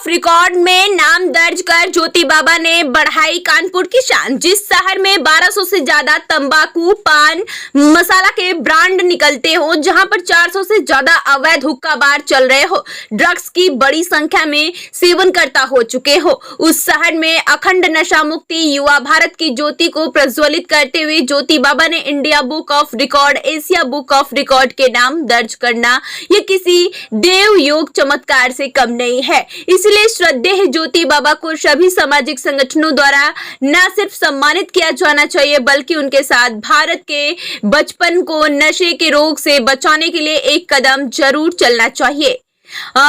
Record में नाम दर्ज कर ज्योति बाबा ने बढ़ाई कानपुर की शान। जिस शहर में 1200 से ज्यादा तंबाकू, पान मसाला के ब्रांड निकलते हो, जहां पर 400 से ज्यादा अवैध हुक्का बार चल रहे हो, ड्रग्स की बड़ी संख्या में सेवन करता हो चुके हो, उस शहर में अखंड नशा मुक्ति युवा भारत की ज्योति को प्रज्वलित करते हुए ज्योति बाबा ने India book of record, Asia book of record के नाम दर्ज करना ये किसी देव योग चमत्कार से कम नहीं है। इसलिए श्रद्धेय ज्योति बाबा को सभी सामाजिक संगठनों द्वारा न सिर्फ सम्मानित किया जाना चाहिए, बल्कि उनके साथ भारत के बचपन को नशे के रोग से बचाने के लिए एक कदम जरूर चलना चाहिए।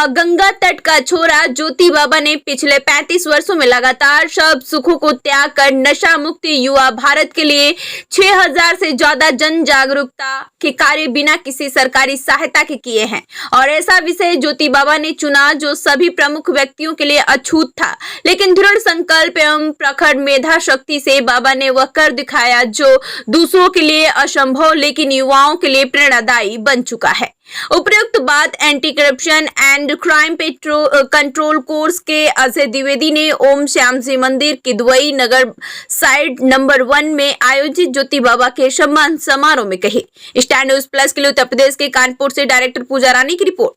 गंगा तट का छोरा ज्योति बाबा ने पिछले 35 वर्षों में लगातार सब सुखों को त्याग कर नशा मुक्ति युवा भारत के लिए 6000 से ज्यादा जन जागरूकता के कार्य बिना किसी सरकारी सहायता के किए हैं। और ऐसा विषय ज्योति बाबा ने चुना जो सभी प्रमुख व्यक्तियों के लिए अछूत था, लेकिन दृढ़ संकल्प एवं प्रखर मेधा शक्ति से बाबा ने वह कर दिखाया जो दूसरों के लिए असंभव लेकिन युवाओं के लिए प्रेरणादायी बन चुका है। उपयुक्त बात anti corruption and crime control course के अजय द्विवेदी ने ओम श्याम जी मंदिर किदवई नगर साइड नंबर 1 में आयोजित ज्योति बाबा के सम्मान समारोह में कही। स्टैंड न्यूज प्लस के लिए उत्तर प्रदेश के कानपुर से डायरेक्टर पूजा रानी की रिपोर्ट।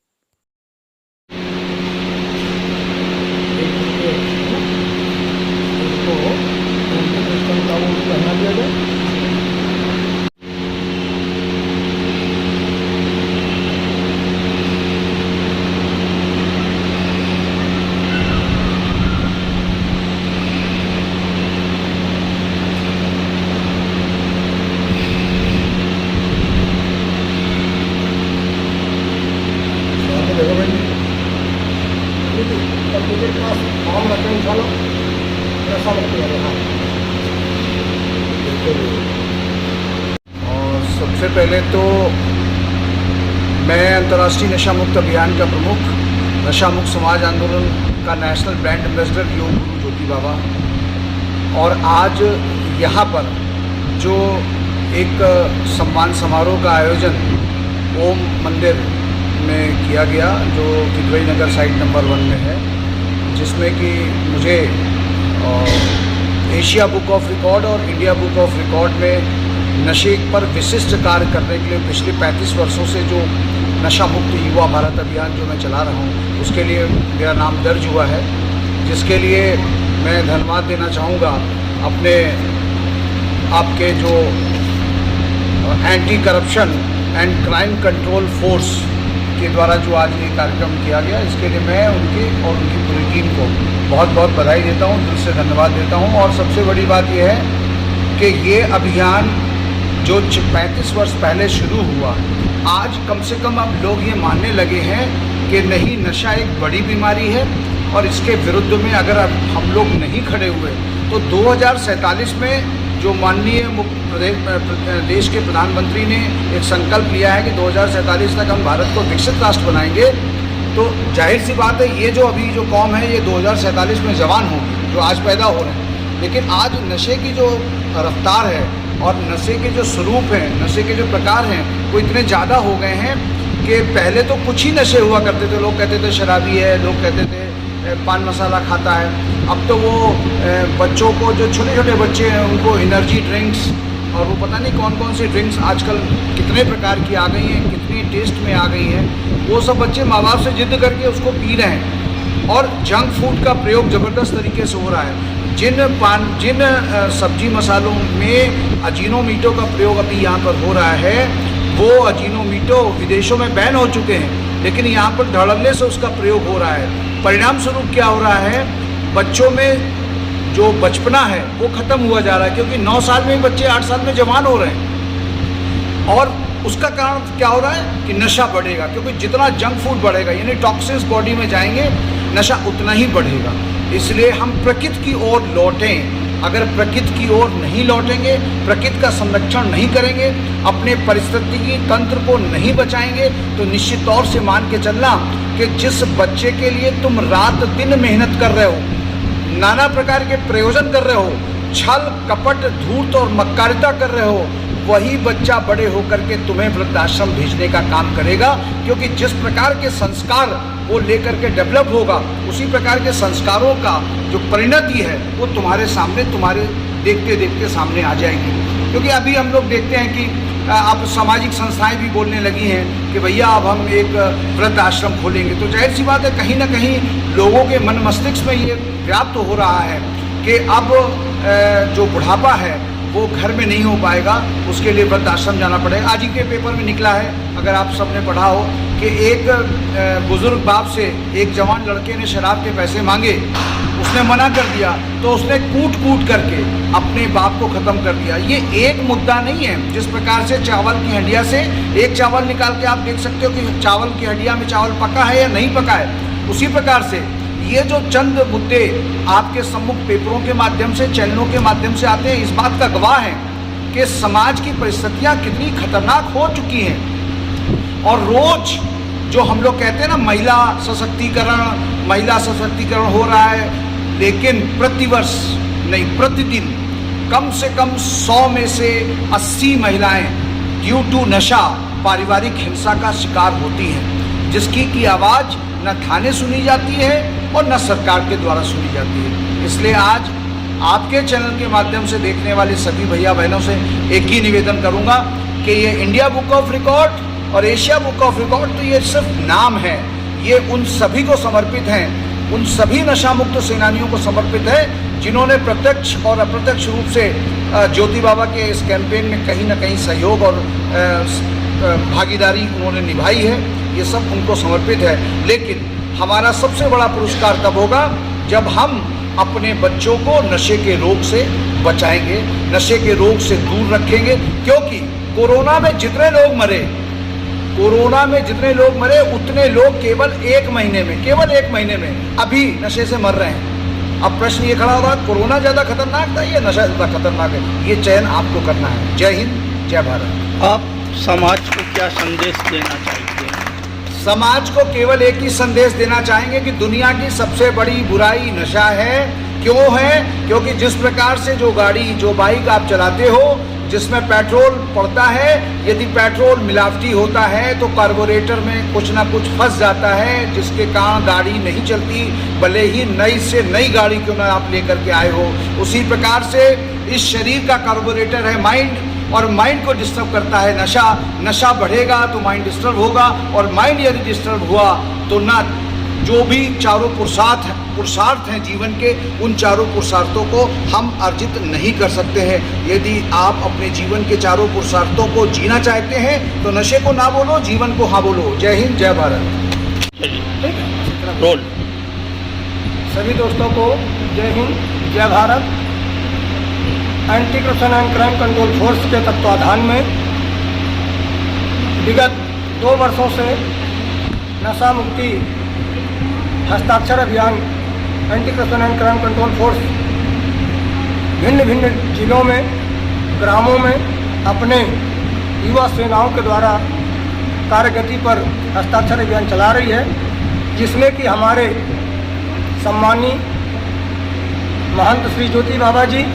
और सबसे पहले तो मैं अंतर्राष्ट्रीय नशा मुक्त अभियान का प्रमुख, नशा मुक्त समाज आंदोलन का national brand ambassador yoga guru ज्योति बाबा, और आज यहाँ पर जो एक सम्मान समारोह का आयोजन ओम मंदिर में किया गया जो किदवई नगर साइट नंबर 1 में है, जिसमें कि मुझे एशिया बुक ऑफ रिकॉर्ड और इंडिया बुक ऑफ रिकॉर्ड में नशे पर विशिष्ट कार्य करने के लिए पिछले 35 वर्षों से जो नशा मुक्त युवा भारत अभियान जो मैं चला रहा हूँ, उसके लिए मेरा नाम दर्ज हुआ है, जिसके लिए मैं धन्यवाद देना चाहूँगा अपने आपके जो anti corruption and crime control force के द्वारा जो आज ये कार्यक्रम किया गया, इसके लिए मैं उनकी और उनकी पूरी टीम को बहुत बहुत बधाई देता हूँ, दिल से धन्यवाद देता हूँ। और सबसे बड़ी बात यह है कि ये अभियान जो 35 वर्ष पहले शुरू हुआ, आज कम से कम अब लोग ये मानने लगे हैं कि नहीं, नशा एक बड़ी बीमारी है और इसके विरुद्ध में अगर हम लोग नहीं खड़े हुए तो 2047 में जो माननीय देश के प्रधानमंत्री ने एक संकल्प लिया है कि 2047 तक हम भारत को विकसित राष्ट्र बनाएंगे, तो जाहिर सी बात है ये जो अभी जो कौम है ये 2047 में जवान होगी, जो आज पैदा हो रहे हैं। लेकिन आज नशे की जो रफ्तार है और नशे के जो स्वरूप हैं, नशे के जो प्रकार हैं, वो इतने ज़्यादा हो गए हैं कि पहले तो कुछ ही नशे हुआ करते थे, लोग कहते थे शराबी है, लोग कहते थे पान मसाला खाता है। अब तो वो बच्चों को, जो छोटे छोटे बच्चे हैं, उनको एनर्जी ड्रिंक्स और वो पता नहीं कौन कौन सी ड्रिंक्स आजकल कितने प्रकार की आ गई हैं, कितनी टेस्ट में आ गई हैं, वो सब बच्चे माँ बाप से जिद करके उसको पी रहे हैं। और जंक फूड का प्रयोग ज़बरदस्त तरीके से हो रहा है। जिन सब्जी मसालों में अजीनोमोटो का प्रयोग अभी यहाँ पर हो रहा है, वो अजीनोमोटो विदेशों में बैन हो चुके हैं, लेकिन यहाँ पर धड़ल्ले से उसका प्रयोग हो रहा है। परिणाम स्वरूप क्या हो रहा है, बच्चों में जो बचपना है वो ख़त्म हुआ जा रहा है, क्योंकि 9 साल में बच्चे 8 साल में जवान हो रहे हैं। और उसका कारण क्या हो रहा है कि नशा बढ़ेगा, क्योंकि जितना जंक फूड बढ़ेगा यानी टॉक्सिन्स बॉडी में जाएंगे, नशा उतना ही बढ़ेगा। इसलिए हम प्रकृति की ओर लौटें। अगर प्रकृति की ओर नहीं लौटेंगे, प्रकृति का संरक्षण नहीं करेंगे, अपने पारिस्थितिकी तंत्र को नहीं बचाएंगे, तो निश्चित तौर से मान के चलना कि जिस बच्चे के लिए तुम रात दिन मेहनत कर रहे हो, नाना प्रकार के प्रयोजन कर रहे हो, छल कपट धूर्त और मक्कारिता कर रहे हो, वही बच्चा बड़े होकर के तुम्हें वृद्धाश्रम भेजने का काम करेगा, क्योंकि जिस प्रकार के संस्कार वो लेकर के डेवलप होगा, उसी प्रकार के संस्कारों का जो परिणति है वो तुम्हारे सामने, तुम्हारे देखते देखते सामने आ जाएगी। क्योंकि अभी हम लोग देखते हैं कि अब सामाजिक संस्थाएं भी बोलने लगी हैं कि भैया अब हम एक वृद्ध आश्रम खोलेंगे। तो जाहिर सी बात है, कहीं ना कहीं लोगों के मन मस्तिष्क में ये व्याप्त हो रहा है कि अब जो बुढ़ापा है वो घर में नहीं हो पाएगा, उसके लिए वृद्ध आश्रम जाना पड़ेगा। आज ही के पेपर में निकला है, अगर आप सबने पढ़ा हो, कि एक बुजुर्ग बाप से एक जवान लड़के ने शराब के पैसे मांगे, उसने मना कर दिया, तो उसने कूट कूट करके अपने बाप को ख़त्म कर दिया। ये एक मुद्दा नहीं है। जिस प्रकार से चावल की हंडिया से एक चावल निकाल के आप देख सकते हो कि चावल की हंडिया में चावल पका है या नहीं पका है, उसी प्रकार से ये जो चंद मुद्दे आपके सम्मुख पेपरों के माध्यम से, चैनलों के माध्यम से आते हैं, इस बात का गवाह है कि समाज की परिस्थितियाँ कितनी खतरनाक हो चुकी हैं। और रोज जो हम लोग कहते हैं ना, महिला सशक्तिकरण हो रहा है, लेकिन प्रतिवर्ष नहीं, प्रतिदिन कम से कम 100 में से 80 महिलाएं ड्यू टू नशा, पारिवारिक हिंसा का शिकार होती हैं, जिसकी की आवाज़ न थाने सुनी जाती है और न सरकार के द्वारा सुनी जाती है। इसलिए आज आपके चैनल के माध्यम से देखने वाले सभी भैया बहनों से एक ही निवेदन करूंगा कि ये इंडिया बुक ऑफ रिकॉर्ड और एशिया बुक ऑफ रिकॉर्ड तो ये सिर्फ नाम है, ये उन सभी को समर्पित हैं, उन सभी नशा मुक्त सेनानियों को समर्पित है जिन्होंने प्रत्यक्ष और अप्रत्यक्ष रूप से ज्योति बाबा के इस कैंपेन में कहीं ना कहीं सहयोग और भागीदारी उन्होंने निभाई है। ये सब उनको समर्पित है। लेकिन हमारा सबसे बड़ा पुरस्कार तब होगा जब हम अपने बच्चों को नशे के रोग से बचाएंगे, नशे के रोग से दूर रखेंगे। क्योंकि कोरोना में जितने लोग मरे उतने लोग केवल एक महीने में अभी नशे से मर रहे हैं। अब प्रश्न ये खड़ा होगा, कोरोना ज़्यादा खतरनाक था या नशा ज़्यादा खतरनाक है? ये चयन आपको करना है। जय हिंद, जय भारत। आप समाज को क्या संदेश देना चाहते हैं? समाज को केवल एक ही संदेश देना चाहेंगे कि दुनिया की सबसे बड़ी बुराई नशा है। क्यों है? क्योंकि जिस प्रकार से जो बाइक आप चलाते हो, जिसमें पेट्रोल पड़ता है, यदि पेट्रोल मिलावटी होता है तो कार्बोरेटर में कुछ ना कुछ फंस जाता है, जिसके कारण गाड़ी नहीं चलती, भले ही नई से नई गाड़ी क्यों ना आप लेकर के आए हो। उसी प्रकार से इस शरीर का कार्बोरेटर है माइंड, और माइंड को डिस्टर्ब करता है नशा। नशा बढ़ेगा तो माइंड डिस्टर्ब होगा, और माइंड यदि डिस्टर्ब हुआ तो ना जो भी चारों पुरुषार्थ हैं जीवन के, उन चारों पुरुषार्थों को हम अर्जित नहीं कर सकते हैं। यदि आप अपने जीवन के चारों पुरुषार्थों को जीना चाहते हैं तो नशे को ना बोलो, जीवन को हाँ बोलो। जय हिंद, जय भारत। रोल। सभी दोस्तों को जय हिंद, जय Bharat. Anti corruption and crime control force के तत्वाधान में विगत 2 वर्षों से नशा मुक्ति हस्ताक्षर अभियान anti corruption and crime control force भिन्न भिन्न जिलों में, ग्रामों में अपने युवा सेनाओं के द्वारा कार्यगति पर हस्ताक्षर अभियान चला रही है, जिसमें कि हमारे सम्मानीय महंत श्री ज्योति बाबा जी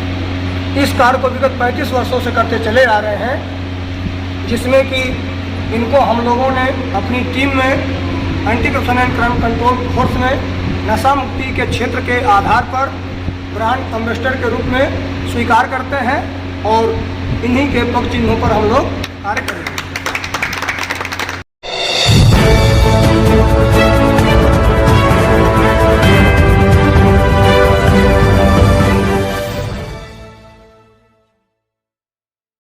इस कार्य को विगत 35 वर्षों से करते चले आ रहे हैं, जिसमें कि इनको हम लोगों ने अपनी टीम में anti corruption and crime control force में नशा मुक्ति के क्षेत्र के आधार पर ब्रांड एम्बेसडर के रूप में स्वीकार करते हैं, और इन्हीं के पग चिन्हों पर हम लोग कार्य करेंगे।